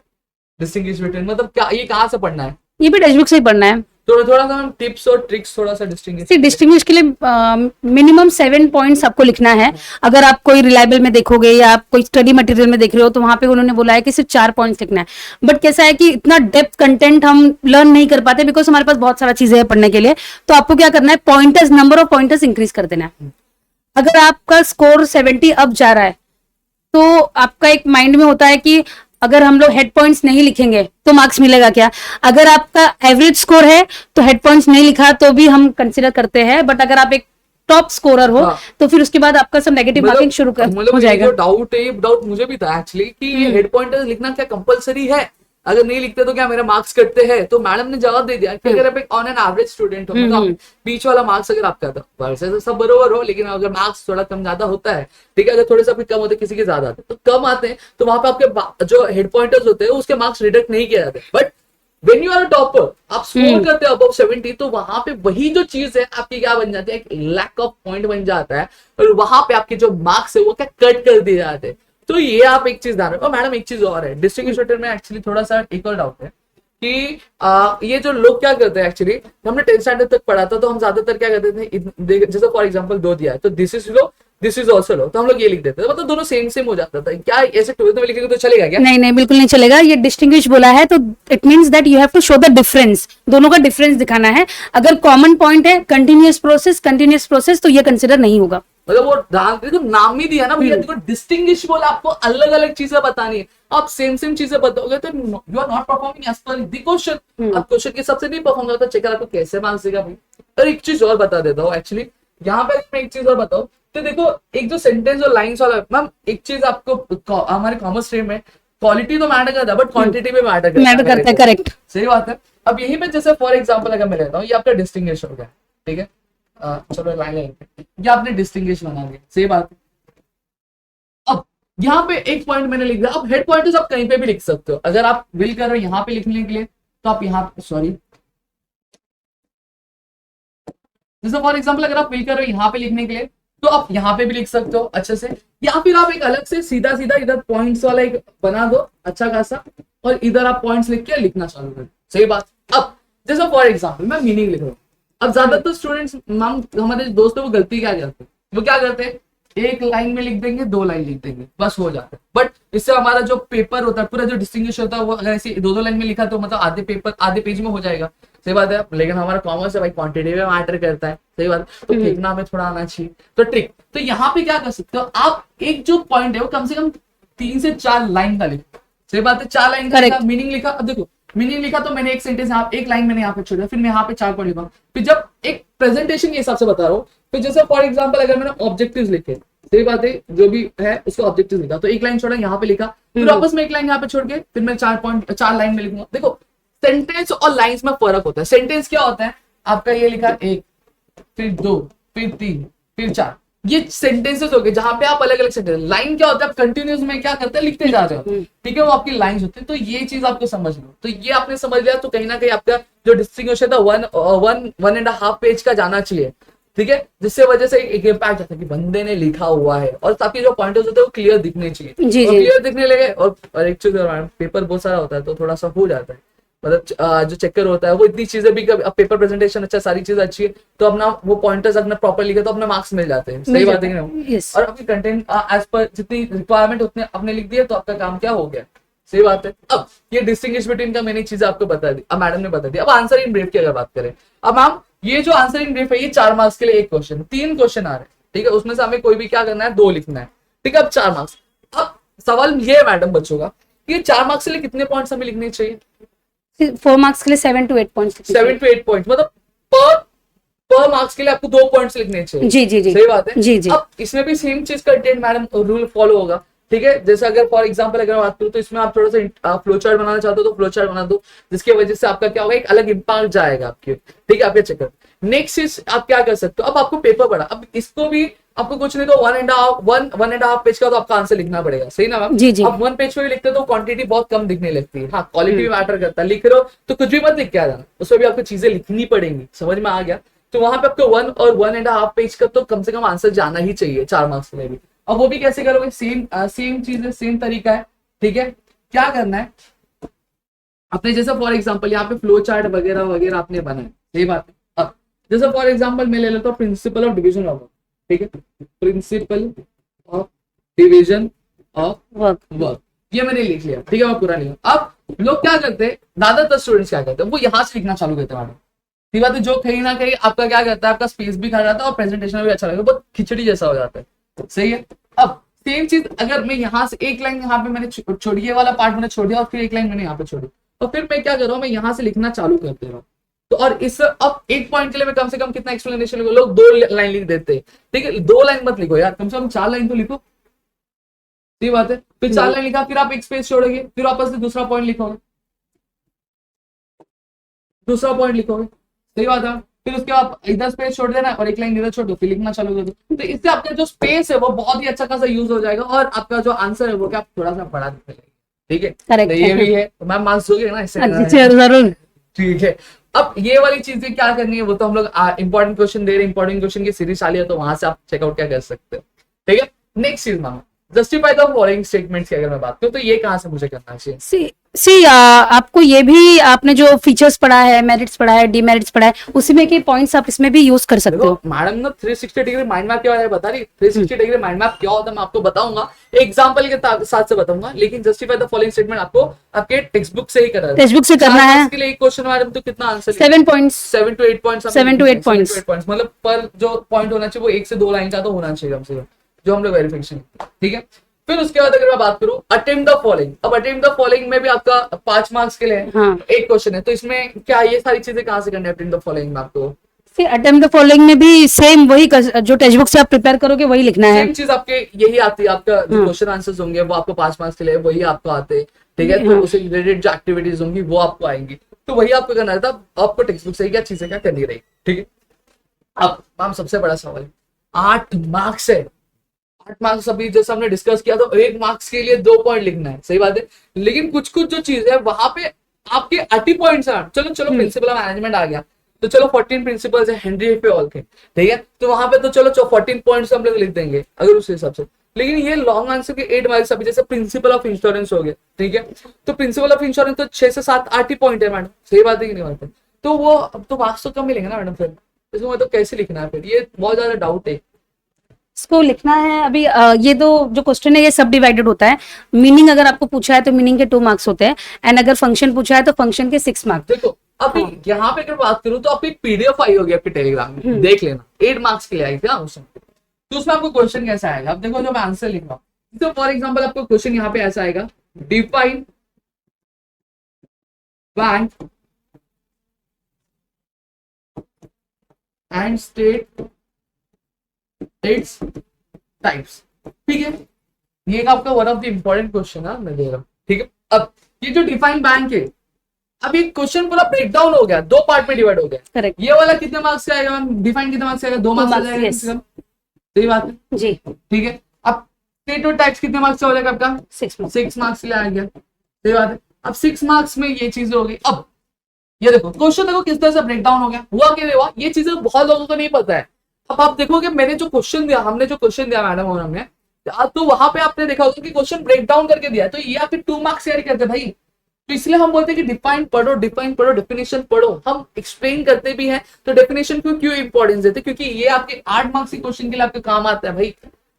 डिस्टिंग्विश बिटवीन, मतलब क्या ये कहाँ से पढ़ना है? ये भी टेक्स्ट बुक से ही पढ़ना है। तो थोड़ा सा हम टिप्स और ट्रिक्स थोड़ा सा डिस्टिंग्विश के लिए मिनिमम 7 पॉइंट्स आपको लिखना है। अगर आप कोई रिलायबल में देखोगे या आप कोई स्टडी मटेरियल में देख रहे हो तो वहां पे उन्होंने बोला है कि सिर्फ 4 पॉइंट्स लिखना है। बट कैसा है कि इतना डेप्थ कंटेंट हम लर्न नहीं कर पाते बिकॉज हमारे पास बहुत सारा चीजें है पढ़ने के लिए। तो आपको क्या करना है, pointers, number of pointers increase कर देना है। अगर आपका स्कोर 70 अब जा रहा है तो आपका एक माइंड में होता है कि अगर हम लोग हेड पॉइंट्स नहीं लिखेंगे तो मार्क्स मिलेगा क्या। अगर आपका एवरेज स्कोर है तो हेड पॉइंट्स नहीं लिखा तो भी हम कंसीडर करते हैं, बट अगर आप एक टॉप स्कोरर हो तो फिर उसके बाद आपका सब नेगेटिव मार्किंग शुरू हो जाएगा। डाउट है, डाउट मुझे भी था एक्चुअली कि ये हेड पॉइंटर्स लिखना क्या कंपलसरी है, अगर नहीं लिखते तो क्या मेरे मार्क्स कटते हैं? तो मैडम ने जवाब दे दिया कि अगर आप एक ऑन एन एवरेज स्टूडेंट हो तो बीच वाला मार्क्स अगर आपका था वैसे तो सब बरोबर हो, लेकिन अगर मार्क्स थोड़ा कम ज्यादा होता है, ठीक है, अगर थोड़े से आपके कम होते किसी के ज्यादा आते तो कम आते हैं तो वहां पे आपके जो हेड पॉइंटर्स होते हैं उसके मार्क्स रिडक्ट नहीं किए जाते। But when you are a topper, आप स्कोर करते हो अबव 70 तो वहां पे वही जो चीज है आपकी क्या बन जाती है, एक लैक ऑफ पॉइंट बन जाता है और वहां पे आपके जो मार्क्स है वो क्या कट कर दिए जाते हैं। तो ये आप एक चीज ध्यान रखो। मैडम एक चीज और है डिस्ट्रिक्ट शूटर में एक्चुअली थोड़ा सा एक और डाउट है कि ये जो लोग क्या करते हैं, एक्चुअली हमने 10th स्टैंडर्ड तक पढ़ा था तो हम ज्यादातर क्या करते थे, जैसे फॉर एग्जांपल 2 दिया है तो this is low this is also low, तो हम लोग ये लिख देते थे, मतलब दोनों सेम सेम हो जाता था। क्या ऐसे 12th में लिखेंगे तो चलेगा क्या? नहीं नहीं, बिल्कुल नहीं चलेगा। ये डिस्टिंग्विश बोला है तो it means that you have to show the difference, दोनों का डिफरेंस दिखाना है। अगर कॉमन पॉइंट है कंटिन्यूअस प्रोसेस तो ये कंसिडर नहीं होगा। मतलब वो देखो नाम ही दिया ना भैया, देखो डिस्टिंग्विश बोला, आपको अलग अलग चीजें बतानी है। आप सेम सेम चीजें बताओगे तो you are not performing as per the question. आप क्वेश्चन के सबसे नहीं परफॉर्म करता चेकर आपको कैसे मार्क्स देगा भाई। और एक चीज और बता देता हूँ एक्चुअली, यहाँ पे मैं एक चीज और बताऊँ तो देखो एक जो सेंटेंस और लाइन्स वाला मैम, एक चीज आपको हमारे कॉमर्स स्ट्रीम में क्वालिटी तो मैटर करता है बट क्वांटिटी भी मैटर करता है। करेक्ट, सही बात है। अब यहीं पे जैसे फॉर एग्जांपल अगर मैं लेता हूँ, ये आपका डिस्टिंग्विश हो गया, ठीक है, चलो लाइन ये आपने डिस्टिंग्विश बना दिया, सही बात है। अब यहाँ पे एक पॉइंट मैंने लिख दिया, अब हेड पॉइंट आप कहीं पे भी लिख सकते हो। अगर आप विल कर रहे हो यहाँ पे लिखने के लिए तो आप यहाँ सॉरी जैसे फॉर एग्जांपल अगर आप विल कर रहे हो यहाँ पे लिखने के लिए तो आप यहाँ पे भी लिख सकते हो अच्छे से, या फिर आप एक अलग से सीधा सीधा इधर पॉइंट्स वाला एक बना दो अच्छा खासा और इधर आप पॉइंट्स लिख के लिखना चालू करो, सही बात। अब जैसे फॉर एग्जांपल मैं मीनिंग लिख रहा हूँ, अब ज्यादातर स्टूडेंट्स हमारे दोस्त वो गलती क्या करते हैं, वो क्या करते हैं एक लाइन में लिख देंगे 2 लाइन लिख देंगे बस हो जाता है। बट इससे हमारा जो पेपर होता है पूरा जो डिस्टिंग्विश होता है वो अगर ऐसे 2 लाइन में लिखा तो मतलब आधे पेज में हो जाएगा, सही बात है। लेकिन हमारा कॉमर्स है भाई, क्वांटिटी में मैटर करता है, सही बात है। तो फेंकना हमें थोड़ा आना चाहिए। तो ट्रिक तो यहाँ पे क्या कर सकते हो आप, एक जो पॉइंट है वो कम से कम 3 से 4 लाइन का लिखो, सही बात है। 4 लाइन का मीनिंग लिखा, अब देखो मीनिंग लिखा तो मैंने एक सेंटेंस यहाँ एक लाइन मैंने यहाँ पे छोड़ा, फिर मैं यहाँ पे 4 पॉइंट लिखा, फिर जब एक प्रेजेंटेशन के हिसाब से बता रहा हूँ, फिर जैसे फॉर एग्जांपल अगर मैंने ऑब्जेक्टिव्स लिखे, सही बात है, जो भी है उसको ऑब्जेक्टिव लिखा तो एक लाइन छोड़ा यहाँ पे लिखा, फिर वापस में एक लाइन यहाँ पे छोड़ के फिर मैं 4 लाइन में लिखूंगा। देखो सेंटेंस और लाइंस में फर्क होता है। सेंटेंस क्या होता है आपका, ये लिखा 1 फिर 2 फिर 3 फिर 4, ये सेंटेंसेस हो गए जहां पे आप अलग अलग सेंटेंस। लाइन क्या होता है आप कंटिन्यूस में क्या करते हैं लिखते जा रहे हो, ठीक है, वो आपकी लाइंस होती है। तो ये चीज आपको समझ लो, तो ये आपने समझ लिया तो कहीं ना कहीं आपका जो डिस्टिंग्विश था 1.5 पेज का जाना चाहिए, ठीक है, जिससे वजह से एक इम्पैक्ट आता है कि बंदे ने लिखा हुआ है और ताकि जो पॉइंटर्स होते हैं वो क्लियर दिखने चाहिए, क्लियर दिखने लगे। और एक चीज पेपर बहुत सारा होता है तो थोड़ा सा हो जाता है, मतलब जो चेकर होता है वो इतनी चीजें भी, पेपर प्रेजेंटेशन अच्छा सारी चीज अच्छी है तो अपना वो पॉइंटर्स अपना प्रॉपर लिखे तो अपने मार्क्स मिल जाते हैं, सही बात है कि नहीं। और अपनी कंटेंट एज पर जितनी रिक्वायरमेंट उतने अपने लिख दिए तो आपका काम क्या हो गया, सही बात है। अब ये डिस्टिंग्विश बिटवीन का मैंने चीज आपको बता दी, अब मैडम ने बता दी। अब आंसर इन ब्रीफ की अगर बात करें, अब मैम ये जो आंसर इन ब्रीफ है ये 4 मार्क्स के लिए एक क्वेश्चन, 3 क्वेश्चन आ रहे हैं, ठीक है, उसमें से हमें कोई भी क्या करना है 2 लिखना है, ठीक है। अब 4 मार्क्स, अब सवाल ये मैडम बच्चों का ये 4 मार्क्स के लिए कितने पॉइंट्स हमें लिखने चाहिए? 4 मार्क्स के लिए 7 to 8 पॉइंट्स, 7 to 8 पॉइंट्स, मतलब पर मार्क्स के लिए आपको 2 पॉइंट्स लिखने चाहिए। जी जी जी, सही बात है। जी जी। अब इसमें भी सेम चीज कंटेंट मैडम रूल फॉलो होगा, ठीक है। जैसे अगर फॉर एग्जांपल अगर बात करूं तो इसमें आप थोड़ा सा फ्लो चार्ट बनाना चाहते हो तो फ्लो चार्ट बना दो, जिसकी वजह से आपका क्या होगा एक अलग इम्पैक्ट जाएगा आपके, ठीक है, आपके चक्कर। नेक्स्ट चीज आप क्या कर सकते हो, अब आपको पेपर पढ़ा, अब इसको भी आपको कुछ नहीं तो वन एंड हाफ पेज का तो आपका आंसर लिखना पड़ेगा, सही ना मैम? जी, जी। आप 1 पेज पे भी लिखते हो तो क्वांटिटी बहुत कम दिखने लगती है। हाँ, क्वालिटी भी मैटर करता है। लिख रहे हो तो कुछ भी मत लिख के आ जाना, उसमें भी आपको चीजें लिखनी पड़ेंगी, समझ में आ गया? तो वहां पे आपको 1 और 1.5 पेज का तो कम से कम आंसर जाना ही चाहिए 4 मार्क्स में भी। अब वो भी कैसे करोगे? सेम चीज है, सेम तरीका है, ठीक है? क्या करना है, अपने जैसे फॉर एग्जाम्पल यहाँ पे फ्लो चार्ट वगैरह वगैरह आपने बनाया, सही बात है। अब जैसे फॉर एग्जाम्पल मैं ले लेता हूँ principle of division of work, ठीक है? Principle of division of work, ये मैंने लिख लिया, ठीक है? मैं पूरा लिखा। अब लोग क्या करते हैं, ज्यादातर स्टूडेंट्स क्या करते हैं, वो यहाँ से लिखना चालू करते हैं मैडम, ठीक बात है? जो कहीं ना कहीं आपका क्या करता है, आपका स्पेस भी खा जाता है और प्रेजेंटेशन में भी अच्छा लगता है, बहुत खिचड़ी जैसा हो जाता है, सही है? अब सेम चीज अगर मैं यहाँ से एक लाइन यहाँ पे मैंने छोड़ी, ये वाला पार्ट मैंने छोड़ दिया और फिर एक लाइन मैंने यहाँ पे छोड़ी, तो फिर मैं क्या कर रहा हूँ, मैं यहाँ से लिखना चालू कर दे रहा हूँ। तो और इस अब एक पॉइंट के लिए मैं कम से कम कितना एक्सप्लेनेशन लिखो, लोग 2 लाइन लिख देते हैं, ठीक है? 2 लाइन मत लिखो यार, कम से कम 4 लाइन तो लिखो, सही बात है? फिर 4 लाइन लिखा, फिर आप एक स्पेस छोड़ोगे, फिर वापस से दूसरा पॉइंट लिखोगे, सही बात है? फिर उसके बाद इधर स्पेस छोड़ देना और एक लाइन इधर छोड़ दो, फिर लिखना चालू कर दो। तो इससे आपका जो स्पेस है वो बहुत ही अच्छा खासा यूज हो जाएगा और आपका जो आंसर है वो क्या थोड़ा सा बड़ा दिखेगा, ठीक है? Correct तो ये है। भी है, तो मैम मार्क्स दोगे ना इससे? जरूर। ठीक है। अब ये वाली चीजें क्या करनी है वो तो हम लोग इंपॉर्टेंट क्वेश्चन दे रहे हैं, इंपॉर्टेंट क्वेश्चन की सीरीज चाली है, तो वहां से आप चेकआउट क्या कर सकते हो, ठीक है? नेक्स्ट चीज मामा, जस्टिफाई द फॉलोइंग स्टेटमेंट्स की अगर मैं बात करूं तो ये कहां से मुझे करना चाहिए? आपको ये भी आपने जो फीचर्स पढ़ा है, मेरिट्स पढ़ा है, डीमेरिट्स पढ़ा है, उसी में के पॉइंट्स आप इसमें भी यूज कर सकते हो। मैडम ना 360 डिग्री माइंड मैप क्या है बता रही, 360 डिग्री माइंड मैप क्या होता है मैं आपको बताऊंगा, एग्जांपल के साथ से बताऊंगा, लेकिन जस्टिफाई द फॉलोइंग स्टेटमेंट आपको आपके टेक्स्ट बुक से ही करना है। टेक्स्ट बुक से करना है। इसके लिए एक क्वेश्चन मैडम तो कितना answer? 7 points, 7 to 8 points, 7 to 8 points, मतलब पर जो पॉइंट होना चाहिए वो 1 से 2 लाइन का तो होना चाहिए कम से कम, जो हम लोग वेरिफिकेशन, ठीक है? फिर उसके बाद अगर मैं बात करूं अटेम्प्ट द फॉलोइंग, अब अटेम्प्ट द फॉलोइंग में भी आपका 5 मार्क्स के लिए हाँ। एक क्वेश्चन है, तो इसमें क्या ये सारी चीजें कहां से करनी है अटेम्प्ट द फॉलोइंग में आपको? अटेम्प्ट द फॉलोइंग में भी सेम वही जो टेक्स्ट बुक से आप प्रिपेयर करोगे वही लिखना है। सेम चीज आपके यही आती है, आपका जो क्वेश्चन आंसर्स होंगे वो आपको 5 मार्क्स के लिए वही आपको आते हैं, ठीक है? तो उससे रिलेटेड जो एक्टिविटीज होंगी वो आपको आएंगी, तो वही आपको करना रहता है। आपको टेक्स्ट बुक से क्या चीजें क्या करनी रहेगी, ठीक है? अब मैम सबसे बड़ा सवाल, 8 मार्क्स है, 8 मार्क्स अभी जैसे हमने डिस्कस किया तो 1 मार्क्स के लिए 2 पॉइंट लिखना है, सही बात है? लेकिन कुछ कुछ जो चीज है वहां पे आपके 80 पॉइंट्स हैं। चलो प्रिंसिपल ऑफ मैनेजमेंट आ गया तो चलो 14 प्रिंसिपल्स है हेनरी एफ ऑल के, ठीक है? तो वहां पे तो चलो 14 पॉइंट्स हम लोग लिख देंगे अगर उस हिसाब से, लेकिन ये लॉन्ग आंसर के 8 मार्क्स अभी जैसे प्रिंसिपल ऑफ इंश्योरेंस हो गया, ठीक है? तो प्रिंसिपल ऑफ इंश्योरेंस तो 6 से 7 8 ही पॉइंट है मैडम, सही बात है कि नहीं बात है? तो वो अब तो मार्क्स तो कम मिलेंगे ना मैडम, फिर इसमें मतलब कैसे लिखना है, फिर ये बहुत ज्यादा डाउट है। इसको लिखना है अभी ये दो जो क्वेश्चन है ये सब डिवाइडेड होता है। मीनिंग अगर आपको पूछा है तो मीनिंग के 2 मार्क्स होते हैं, एंड अगर फंक्शन पूछा है तो फंक्शन के 6 मार्क्स। देखो अभी यहाँ पे अगर बात करूं तो आपको एक पीडीएफ आई होगी आपके टेलीग्राम में, देख लेना, 8 मार्क्स के लिए आई थी ना उसमें, तो उसमें आपको क्वेश्चन कैसा आएगा, अब देखो जो मैं आंसर लिख रहा हूँ, तो फॉर एग्जाम्पल आपको क्वेश्चन यहाँ पे ऐसा आएगा, define bank and state its types, ठीक है? ये आपका one of the important question है मैं दे रहा हूँ, ठीक है? अब ये जो डिफाइन बैंक है, अब ये क्वेश्चन पूरा ब्रेक डाउन हो गया, 2 पार्ट में डिवाइड हो गया। करेक्ट। ये वाला कितने मार्क्स का आएगा, डिफाइन कितने मार्क्स का आएगा? 2 मार्क्स आ जाएगा, सही बात है जी, ठीक है? अब स्टेट और टाइप्स कितने मार्क्स का हो जाएगा आपका? 6 मार्क्स के लिए आ गया, सही बात है? अब 6 मार्क्स में ये चीजें हो गई। अब ये देखो क्वेश्चन देखो किस तरह से ब्रेक डाउन हो गया, हुआ क्या हुआ, ये चीजें बहुत लोगों को नहीं पता है। अब आप देखोगे मैंने जो क्वेश्चन दिया, हमने जो क्वेश्चन दिया मैडम और हमने, तो वहां पे आपने देखा होगा कि क्वेश्चन ब्रेक डाउन करके दिया, तो ये आपके 2 मार्क्स शेयर करते भाई, तो इसलिए हम बोलते हैं कि डिफाइन पढ़ो, डेफिनेशन पढ़ो। हम एक्सप्लेन करते भी हैं तो डेफिनेशन को क्यों इंपॉर्टेंस देते, क्योंकि ये आपके 8 मार्क्स के क्वेश्चन के लिए आपके काम आता है भाई,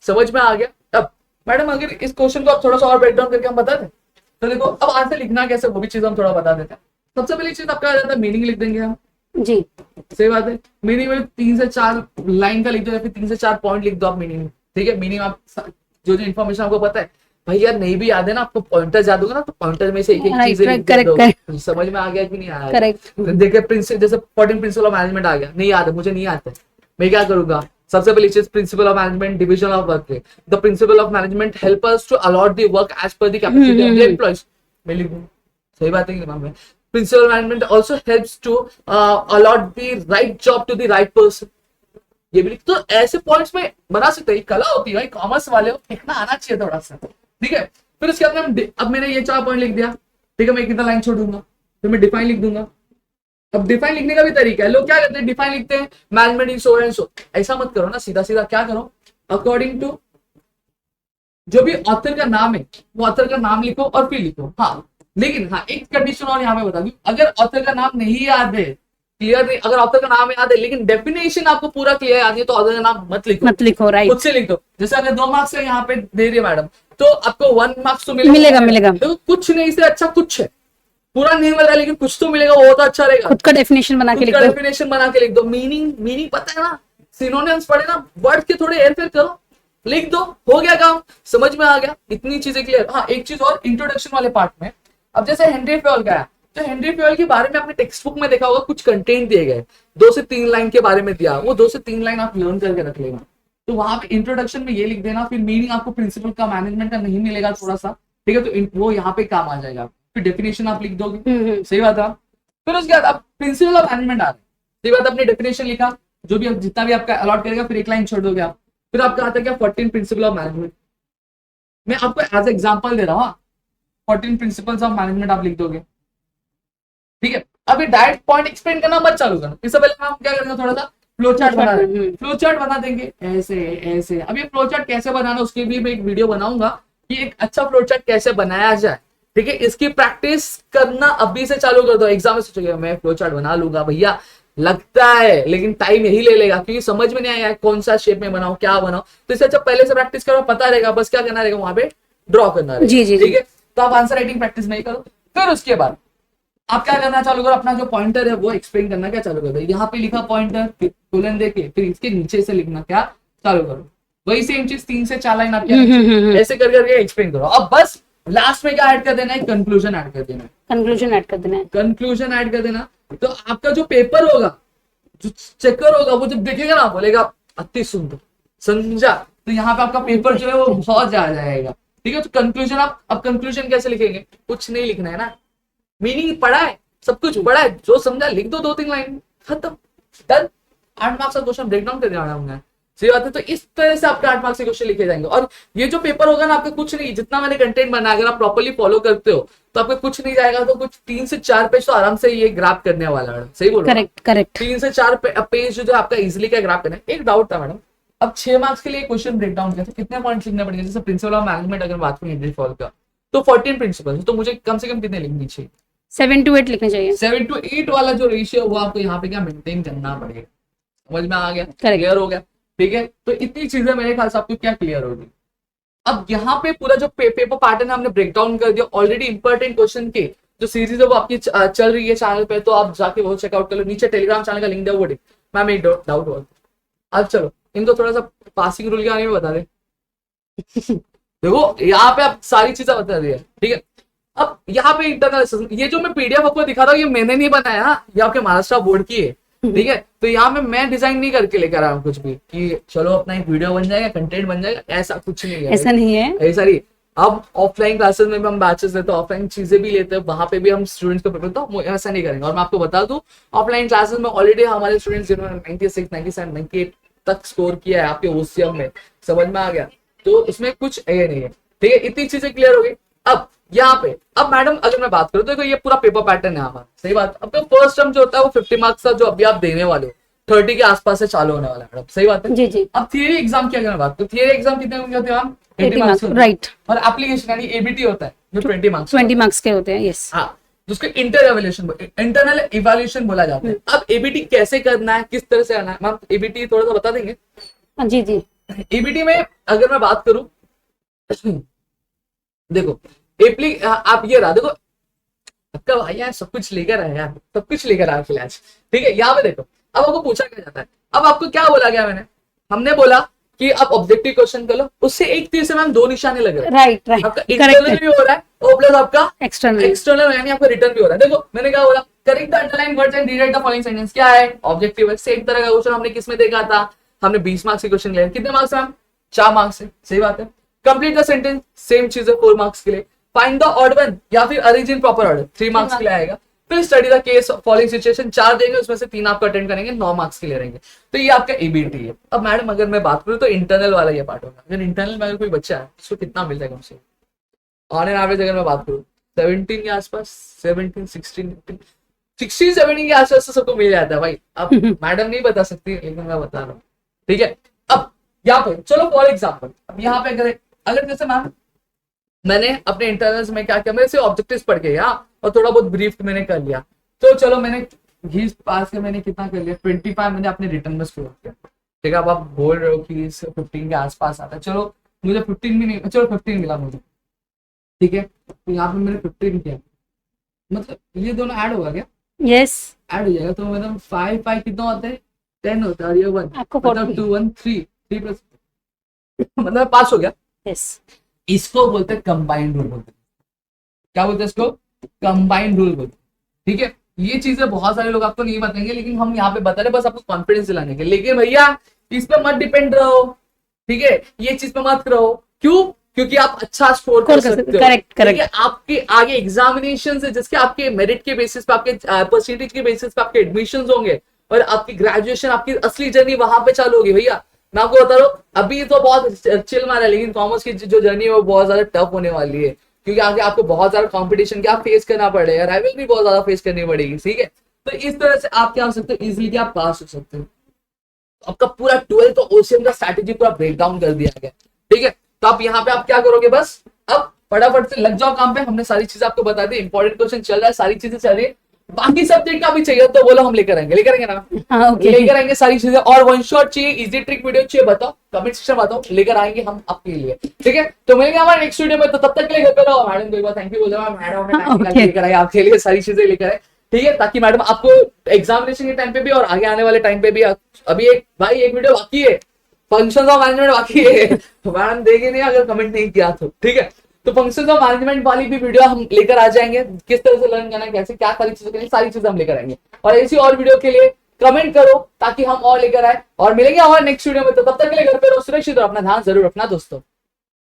समझ में आ गया? अब मैडम अगर इस क्वेश्चन को आप थोड़ा सा और ब्रेक डाउन करके हम बता दें तो देखो अब आंसर लिखना कैसे वो भी चीज हम थोड़ा बता देते हैं। सबसे पहली चीज आपका आ जाता है मीनिंग लिख देंगे हम जी, सही बात है। मीनिंग में 3 से 4 लाइन का लिख दो या फिर 3 से 4 पॉइंट लिख दो आप मीनिंग, ठीक है? मीनिंग आप जो इन्फॉर्मेशन आपको पता है भाई यार नहीं भी याद है ना, आपको पॉइंटर याद होगा ना, तो पॉइंटर में से एक चीज समझ में आ गया कि नहीं आया? करेक्ट। देखिए प्रिंसिपल जैसे 14 प्रिंसिपल ऑफ मैनेजमेंट आ गया, नहीं याद है, मुझे नहीं आता है, मैं क्या करूंगा? सबसे पहली चीज principle of management division of work है, the principle of management help us to allot the work as per the capacity of the employees, मैं लिखूं, सही बात है कि नहीं? Principal management also helps to allot the right job to the right person. ये भी तो ऐसे पॉइंट्स में बना सकते हैं, कला होती है भाई, कॉमर्स वाले हो, लिखना आना चाहिए थोड़ा सा, ठीक है। फिर उसके बाद अब मैंने ये 4 पॉइंट लिख दिया, ठीक है, मैं कितना लाइन छोड़ दूंगा, फिर मैं डिफाइन लिख दूंगा। अब डिफाइन लिखने का भी तरीका है, लोग क्या करते हैं डिफाइन लिखते हैं management in so and so, ऐसा मत करो ना, सीधा सीधा क्या करो, अकॉर्डिंग टू जो भी ऑथर का नाम है वो ऑथर का नाम लिखो और फिर लिखो। हाँ लेकिन हाँ एक कंडीशन और यहाँ पे बता दूं, अगर ऑथर का नाम नहीं याद है, क्लियर नहीं, अगर ऑथर का नाम याद है लेकिन डेफिनेशन आपको पूरा क्लियर याद है तो ऑथर का नाम मत लिखो, राइट, खुद से लिख दो। जैसे अगर 2 मार्क्स का यहाँ पे दे रही है मैडम तो आपको 1 मार्क्स तो मिलेगा। तो कुछ नहीं से अच्छा कुछ है, पूरा नहीं मिल रहा लेकिन कुछ तो मिलेगा, वो तो अच्छा रहेगा। खुद का डेफिनेशन बना के लिख दो, मीनिंग पता है ना, सिनोनिम्स पढ़े ना, वर्ड के थोड़े हेरफेर करो, लिख दो, हो गया काम, समझ में आ गया, इतनी चीजें क्लियर। हाँ एक चीज और इंट्रोडक्शन वाले पार्ट में, अब जैसे हेनरी फ्योल का है, तो हेनरी फ्योल के बारे में आपने टेक्स्ट बुक में देखा होगा, कुछ कंटेंट दिए गए 2 से 3 लाइन के बारे में दिया, वो 2 से 3 लाइन आप लर्न करके रख लेना। तो वहां पे इंट्रोडक्शन में ये लिख देना, फिर मीनिंग आपको प्रिंसिपल का मैनेजमेंट का नहीं मिलेगा थोड़ा सा, ठीक है, तो वो यहाँ पे काम आ जाएगा। फिर डेफिनेशन आप लिख दोगे, सही बात है। फिर उसके बाद आप प्रिंसिपल ऑफ मैनेजमेंट आ रहे, सही बात, अपनी डेफिनेशन लिखा, जो भी जितना भी आपका अलॉट करेगा, फिर 1 लाइन छोड़ दोगे आप। फिर आपका आता है क्या 14 प्रिंसिपल ऑफ मैनेजमेंट, मैं आपको एज एग्जांपल दे रहा हूँ, 14 प्रिंसिपल्स ऑफ मैनेजमेंट आप लिख दोगे, ठीक है। अभी डायरेक्ट पॉइंट एक्सप्लेन करना मत चालू करना, इससे पहले हम क्या करेंगे, थोड़ा सा फ्लो चार्ट बना देंगे, ऐसे ऐसे। अब ये फ्लो चार्ट कैसे बनाना उसकी भी मैं एक वीडियो बनाऊंगा कि एक अच्छा फ्लो चार्ट कैसे बनाया जाए, ठीक है। इसकी प्रैक्टिस करना अभी से चालू कर दो, एग्जाम में सोचोगे मैं फ्लो चार्ट बना लूंगा भैया, लगता है लेकिन टाइम यही ले लेगा, क्योंकि समझ में नहीं आया कौन सा शेप में बनाओ क्या बनाओ, तो इससे अच्छा पहले से प्रैक्टिस करो, पता रहेगा, बस क्या करना रहेगा वहां पे ड्रॉ करना रहेगा, ठीक है। तो आप आंसर राइटिंग प्रैक्टिस नहीं करो, फिर उसके बाद आप क्या करना चालू करो, अपना जो पॉइंटर है वो एक्सप्लेन करना क्या चालू करो, यहाँ पे लिखा पॉइंटर, फिर कोलन देके फिर इसके नीचे से लिखना क्या चालू करो, वही सेम चीज 3 से 4 लाइन आप ऐसे कर करके एक्सप्लेन करो। अब बस लास्ट में क्या ऐड कर देना है, कंक्लूजन ऐड कर देना है, कंक्लूजन ऐड कर देना। तो आपका जो पेपर होगा, जो चेकर होगा, वो जब देखेगा ना बोलेगा अति सुंदर, समझा, तो यहाँ पे आपका पेपर जो है वो बहुत जा जाएगा, ठीक है। तो कंक्लूजन अब कंक्लूजन कैसे लिखेंगे, कुछ नहीं लिखना है ना, मीनिंग पढ़ा है, सब कुछ पढ़ा है, जो समझा लिख दो, 2-3 लाइन, खत्म, डन। 8 मार्क्स का क्वेश्चन ब्रेक डाउन कर देना हमने, सही बात है। तो इस तरह से आपके 8 मार्क्स के क्वेश्चन लिखे जाएंगे, और ये जो पेपर होगा ना आपका कुछ नहीं, जितना मैंने कंटेंट बनाया अगर आप प्रॉपर्ली फॉलो करते हो तो आपका कुछ नहीं जाएगा, तो कुछ 3 से 4 पेज तो आराम से ये ग्राफ करने वाला है, सही बोल रहा हूं? करेक्ट 3 से 4 पेज जो आपका इजिली क्या ग्राफ करना है। एक डाउट था मैडम, अब 6 मार्क्स के लिए क्वेश्चन ब्रेक डाउन किया तो कितने पॉइंट्स लिखने पड़ेंगे, जैसे प्रिंसिपल ऑफ मैनेजमेंट अगर बात करें हेनरी फ्योल का, तो 14 प्रिंसिपल, तो मुझे कम से कम कितने लिखनी चाहिए, 7 to 8 लिखने चाहिए। 7 to 8 वाला जो रेशियो वो आपको यहाँ पे क्या मेंटेन करना पड़ेगा, समझ में आ गया, क्लियर हो गया, ठीक है। तो इतनी चीजें मेरे ख्याल से आपको क्या क्लियर होगी। अब यहाँ पे पूरा जो पेपर पैटर्न हमने ब्रेक डाउन कर दिया ऑलरेडी, इंपॉर्टेंट क्वेश्चन के जो सीरीज है वो आपकी चल रही है चैनल पे, तो आप जाके वो चेकआउट कर लो, नीचे टेलीग्राम चैनल का लिंक दिया वो मैम एक डाउट हुआ। अब चलो इनको थोड़ा सा पासिंग रूल के बारे में बता दे देखो यहाँ पे आप सारी चीजें बता दी है, ठीक है। अब यहाँ पे इंटरनल, ये जो मैं पीडीएफ आपको दिखा रहा हूँ ये मैंने नहीं बनाया, ये आपके महाराष्ट्र बोर्ड की है, ठीक है। तो यहाँ पे मैं डिजाइन नहीं करके लेकर आया हूँ कुछ भी कि चलो अपना एक वीडियो बन जाएगा, कंटेंट बन जाएगा, ऐसा कुछ नहीं है, ऐसा नहीं है, ऐसा नहीं। अब ऑफलाइन क्लासेस में भी हम बैचेस लेते हैं, ऑफलाइन चीजें भी लेते हैं, वहां पे भी हम स्टूडेंट्स को प्रिपेयर, तो ऐसा नहीं करेंगे। और मैं आपको बता दूं ऑफलाइन क्लासेस में ऑलरेडी हमारे स्टूडेंट्स जिन्होंने 96, 97, 98 तक स्कोर किया है आपके ओसीएम में, समझ में आ गया, तो इसमें कुछ ये नहीं है, ठीक है। इतनी चीजें क्लियर हो गई। अब यहाँ पे अब मैडम अगर मैं बात करूँ तो ये पूरा पेपर पैटर्न है हमारा, सही बात। अब तो फर्स्ट टर्म जो होता है वो 50 मार्क्स का जो अभी आप देने वाले हो 30 के आसपास से चालू होने वाला है मैडम, सही बात है जी जी। अब थियरी एग्जाम की अगर मैं बात करूँ, थियरी एग्जाम कितने होंगे होते हैं हम 80 मार्क्स, राइट। और एप्लीकेशन यानी एबीटी होता है जो 20 मार्क्स के होते हैं, यस। हाँ, जिसको इंटरनल इवैल्यूएशन बोला जाता है। अब एबीटी कैसे करना है, किस तरह से आना है, मैम एबीटी थोड़ा सा बता देंगे। जी जी। एबीटी में अगर मैं बात करूं, देखो आप ये रहा, देखो आपका भाई यार सब कुछ लेकर आया यार, सब कुछ लेकर आया फिलहाल, ठीक है। यहाँ पे देखो अब आपको पूछा क्या जाता है, अब आपको क्या बोला गया, हमने बोला कि आप ऑब्जेक्टिव क्वेश्चन कर लो, उससे एक तीर से मैम 2 निशाने लग रहे हैं, राइट। आपका इंटरनल भी हो रहा है और प्लस आपका एक्सटर्नल यानी आपका रिटर्न भी हो रहा है। देखो मैंने क्या बोला, correct the underline words and rewrite the following sentence, क्या है ऑब्जेक्टिव है। सेम तरह का क्वेश्चन हमने किसमें देखा था, हमने 20 मार्क्स के क्वेश्चन लिया, कितने मार्क्स मैम 4 मार्क्स है, सही बात है। कंप्लीट द सेंटेंस सेम चीज है 4 मार्क्स के लिए। फाइंड द ऑड वन या फिर arrange in proper order 3 marks के लिए आएगा। फिर study the case following situation 4 देंगे, उसमें से 3 आपको अटेंड करेंगे, 9 मार्क्स के लिए रहेंगे। तो ये आपका एबीटी है। अब मैडम अगर मैं बात करूँ तो इंटरनल वाला ये पार्ट होगा। अगर इंटरनल में अगर कोई बच्चा है उसको कितना मिल जाएगा हमसे ऑन एन एवरेज, अगर मैं बात करूँ 17 के आसपास, 17 16 16 17 के आसपास सबको मिल जाता है भाई। अब मैडम नहीं बता सकती लेकिन मैं बता रहा हूँ, ठीक है। अब यहाँ पे चलो फॉर एग्जाम्पल, अब यहाँ पे अगर जैसे मैम मैंने अपने इंटरनल्स में क्या किया, मैंने सिर्फ ऑब्जेक्टिव्स पढ़ के या और थोड़ा बहुत ब्रीफ मैंने कर लिया, तो चलो मैंने घीस पास के मैंने कितना कर लिया 25 मैंने अपने रिटर्न में स्कोर किया, ठीक है। अब आप बोल रहे हो कि 15 के आसपास आता है, चलो मुझे 15 भी नहीं, चलो 15 मिला मुझे, ठीक है। तो यहाँ पे मैंने 15 किया, मतलब ये दोनों ऐड होगा क्या? यस, ऐड हो जाएगा। तो मतलब 5 कितना होता है 10 होता है, और ये 1 आपको मतलब 2 1 3 प्लस मतलब पास हो गया। यस, इसको बोलते हैं कंबाइंड रूल बोलते हैं। क्या बोलते हैं इसको? कंबाइंड रूल बोलते हैं, ठीक है। ये चीजें बहुत सारे लोग आपको नहीं बताएंगे, लेकिन हम यहाँ पे बता रहे हैं बस आपको कॉन्फिडेंस दिलाने के। लेकिन भैया इस पे मत डिपेंड रहो, ठीक है, ये चीज पे मत रहो। क्यों? क्योंकि आप अच्छा स्कोर कर सकते हो। करेक्ट। आपके आगे एग्जामिनेशन है जिसके आपके मेरिट के बेसिस पे, आपके परसेंटेज के बेसिस पे आपके एडमिशन होंगे, और आपकी ग्रेजुएशन, आपकी असली जर्नी वहां पे चालू होगी। भैया मैं आपको बता रहा हूँ अभी तो बहुत चिल मारा है, लेकिन कॉमर्स की जो जर्नी है वो बहुत ज्यादा टफ होने वाली है, क्योंकि आगे आपको बहुत ज्यादा कंपटीशन क्या फेस करना पड़ेगा, राइवल भी बहुत ज्यादा फेस करनी पड़ेगी, ठीक है। तो इस तरह से आप क्या हो सकते हो, इजिली आप पास हो सकते हो। आपका पूरा 12th ओसीएम का स्ट्रैटेजी पूरा ब्रेक डाउन कर दिया गया, ठीक है। तो आप यहाँ पे आप क्या करोगे, बस अब फटाफट से लग जाओ काम पे। हमने सारी चीजें आपको बता दी, इंपॉर्टेंट क्वेश्चन चल रहा है, सारी चीजें चल रही है। बाकी सब्जेक्ट का भी चाहिए तो बोलो, हम लेकर आएंगे ना, हाँ, okay. लेकर आएंगे सारी चीजें। और वन शॉट चाहिए, इजी ट्रिक वीडियो चाहिए, बताओ कमेंट सेक्शन बताओ, लेकर आएंगे हम आपके लिए, ठीक है। तो मिलेंगे हमारे नेक्स्ट वीडियो में, तो तब तक के लिए घर पे रहो। मैडम को एक बार थैंक यू बोलो, मैडम लेकर आए आपके लिए सारी चीजें लेकर आए, ठीक है, ताकि मैडम आपको एग्जामिनेशन के टाइम पे भी और आगे आने वाले टाइम पे भी। अभी एक वीडियो बाकी है, फंक्शंस ऑफ मैनेजमेंट बाकी है, मैडम देगी नहीं अगर कमेंट नहीं किया तो, ठीक है। तो फंक्शंस ऑफ मैनेजमेंट वाली भी वीडियो हम लेकर आ जाएंगे, किस तरह से लर्न करना है, कैसे क्या सारी चीजें करनी, सारी चीजें हम लेकर आएंगे। और ऐसी और वीडियो के लिए कमेंट करो ताकि हम और लेकर आए, और मिलेंगे हमारे नेक्स्ट वीडियो में। तो तब तक के लिए घर पे रहो, सुरक्षित रहो, अपना ध्यान जरूर रखना दोस्तों।